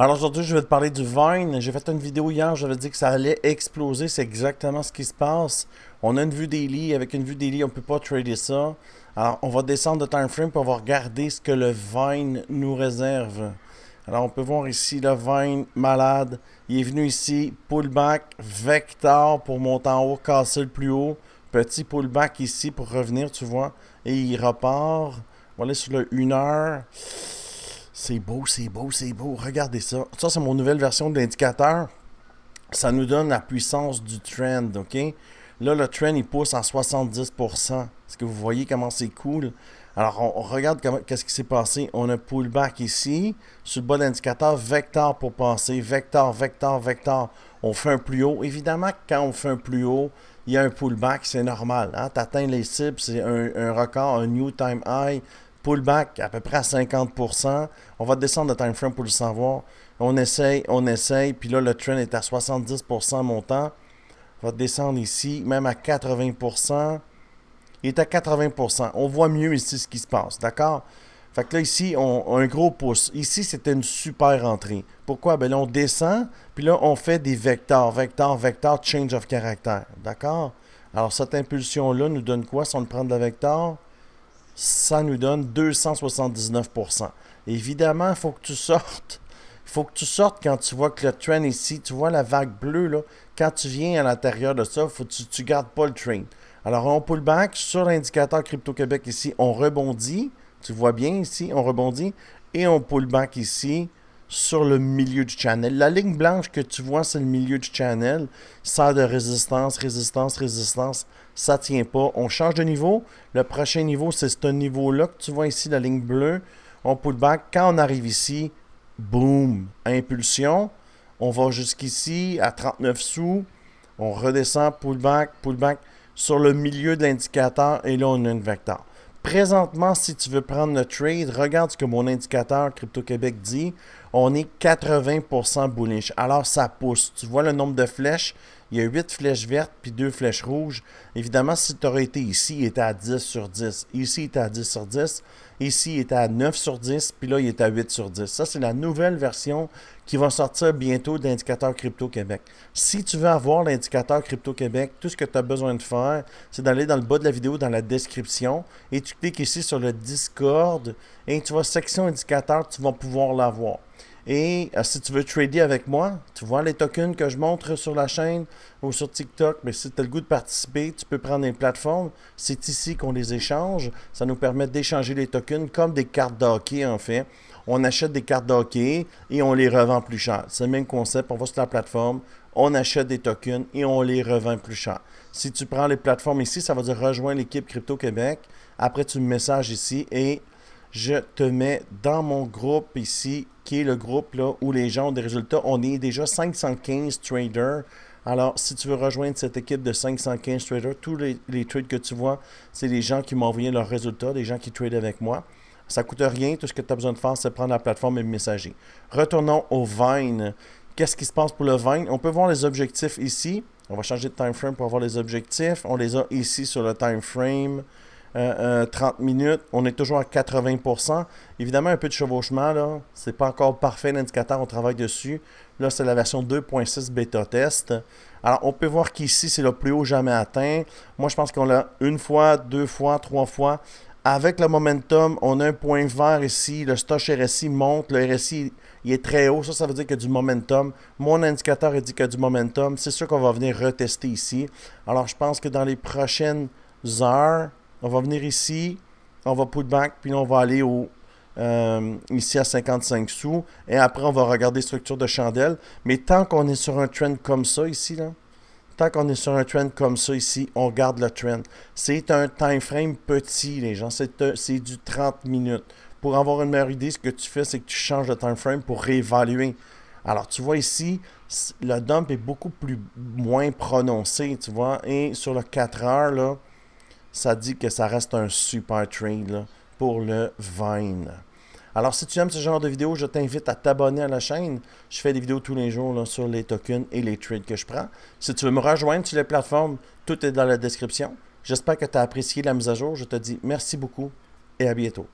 Alors aujourd'hui, je vais te parler du Vine. J'ai fait une vidéo hier, j'avais dit que ça allait exploser. C'est exactement ce qui se passe. On a une vue daily. Avec une vue daily, on ne peut pas trader ça. Alors, on va descendre de time frame pour on va regarder ce que le Vine nous réserve. Alors, on peut voir ici le Vine malade. Il est venu ici, pullback, vector pour monter en haut, casser le plus haut. Petit pullback ici pour revenir, tu vois. Et il repart. On va aller sur le 1 heure. C'est beau, c'est beau, c'est beau. Regardez ça. Ça, c'est mon nouvelle version de l'indicateur. Ça nous donne la puissance du trend, OK? Là, le trend, il pousse en 70%. Est-ce que vous voyez comment c'est cool? Alors, on regarde qu'est-ce qui s'est passé. On a un pullback ici. Sur le bas de l'indicateur, vecteur pour passer. Vecteur, vecteur, vecteur. On fait un plus haut. Évidemment, quand on fait un plus haut, il y a un pullback, c'est normal. Hein? Tu atteins les cibles, c'est un record, un new time high. Pullback à peu près à 50%. On va descendre de time frame pour le savoir. On essaye, puis là, le trend est à 70% montant. On va descendre ici, même à 80%. Il est à 80%. On voit mieux ici ce qui se passe, d'accord? Fait que là, ici, on a un gros pouce. Ici, c'était une super entrée. Pourquoi? Ben là, on descend, puis là, on fait des vecteurs. Vecteur, vecteur, change of character. D'accord? Alors, cette impulsion-là nous donne quoi si on prend de la vecteur? Ça nous donne 279%. Évidemment, il faut que tu sortes. Il faut que tu sortes quand tu vois que le trend ici, tu vois la vague bleue, là. Quand tu viens à l'intérieur de ça, faut que tu ne gardes pas le trend. Alors, on pull back sur l'indicateur Crypto-Québec ici, on rebondit. Tu vois bien ici, on rebondit. Et on pull back ici sur le milieu du channel. La ligne blanche que tu vois, c'est le milieu du channel. Ça de résistance, résistance, résistance. Ça ne tient pas. On change de niveau. Le prochain niveau, c'est ce niveau-là que tu vois ici, la ligne bleue. On pull back. Quand on arrive ici, boum, impulsion. On va jusqu'ici à 39 sous. On redescend, pull back sur le milieu de l'indicateur. Et là, on a une vecteur. Présentement, si tu veux prendre le trade, regarde ce que mon indicateur Crypto-Québec dit. On est 80% bullish. Alors, ça pousse. Tu vois le nombre de flèches? Il y a 8 flèches vertes puis 2 flèches rouges. Évidemment, si tu aurais été ici, il était à 10 sur 10. Ici, il était à 10 sur 10. Ici, il était à 9 sur 10. Puis là, il est à 8 sur 10. Ça, c'est la nouvelle version qui va sortir bientôt de l'indicateur Crypto-Québec. Si tu veux avoir l'indicateur Crypto-Québec, tout ce que tu as besoin de faire, c'est d'aller dans le bas de la vidéo, dans la description, et tu cliques ici sur le Discord, et tu vas section indicateur, tu vas pouvoir l'avoir. Et si tu veux trader avec moi, tu vois les tokens que je montre sur la chaîne ou sur TikTok, mais si tu as le goût de participer, tu peux prendre une plateforme. C'est ici qu'on les échange. Ça nous permet d'échanger les tokens comme des cartes de hockey en fait. On achète des cartes de hockey et on les revend plus cher. C'est le même concept. On va sur la plateforme, on achète des tokens et on les revend plus cher. Si tu prends les plateformes ici, ça va dire rejoindre l'équipe Crypto Québec. Après, tu me messages ici et je te mets dans mon groupe ici, qui est le groupe là, où les gens ont des résultats. On est déjà 515 traders. Alors, si tu veux rejoindre cette équipe de 515 traders, tous les trades que tu vois, c'est les gens qui m'ont envoyé leurs résultats, des gens qui tradent avec moi. Ça ne coûte rien. Tout ce que tu as besoin de faire, c'est prendre la plateforme et me messager. Retournons au Vine. Qu'est-ce qui se passe pour le Vine? On peut voir les objectifs ici. On va changer de time frame pour avoir les objectifs. On les a ici sur le time frame. 30 minutes, on est toujours à 80%. Évidemment, un peu de chevauchement, là. C'est pas encore parfait l'indicateur, on travaille dessus. Là, c'est la version 2.6 bêta test. Alors, on peut voir qu'ici, c'est le plus haut jamais atteint. Moi, je pense qu'on l'a une fois, deux fois, trois fois. Avec le momentum, on a un point vert ici. Le stock RSI monte. Le RSI, il est très haut. Ça veut dire qu'il y a du momentum. Mon indicateur a dit qu'il y a du momentum. C'est sûr qu'on va venir retester ici. Alors, je pense que dans les prochaines heures, on va venir ici, on va put back, puis on va aller ici à 55 sous. Et après, on va regarder structure de chandelle. Mais tant qu'on est sur un trend comme ça ici, là, tant qu'on est sur un trend comme ça ici, on garde le trend. C'est un time frame petit, les gens. C'est du 30 minutes. Pour avoir une meilleure idée, ce que tu fais, c'est que tu changes de time frame pour réévaluer. Alors, tu vois ici, le dump est beaucoup moins prononcé, tu vois. Et sur le 4 heures, là, ça dit que ça reste un super trade là, pour le Vine. Alors, si tu aimes ce genre de vidéo, je t'invite à t'abonner à la chaîne. Je fais des vidéos tous les jours là, sur les tokens et les trades que je prends. Si tu veux me rejoindre sur les plateformes, tout est dans la description. J'espère que tu as apprécié la mise à jour. Je te dis merci beaucoup et à bientôt.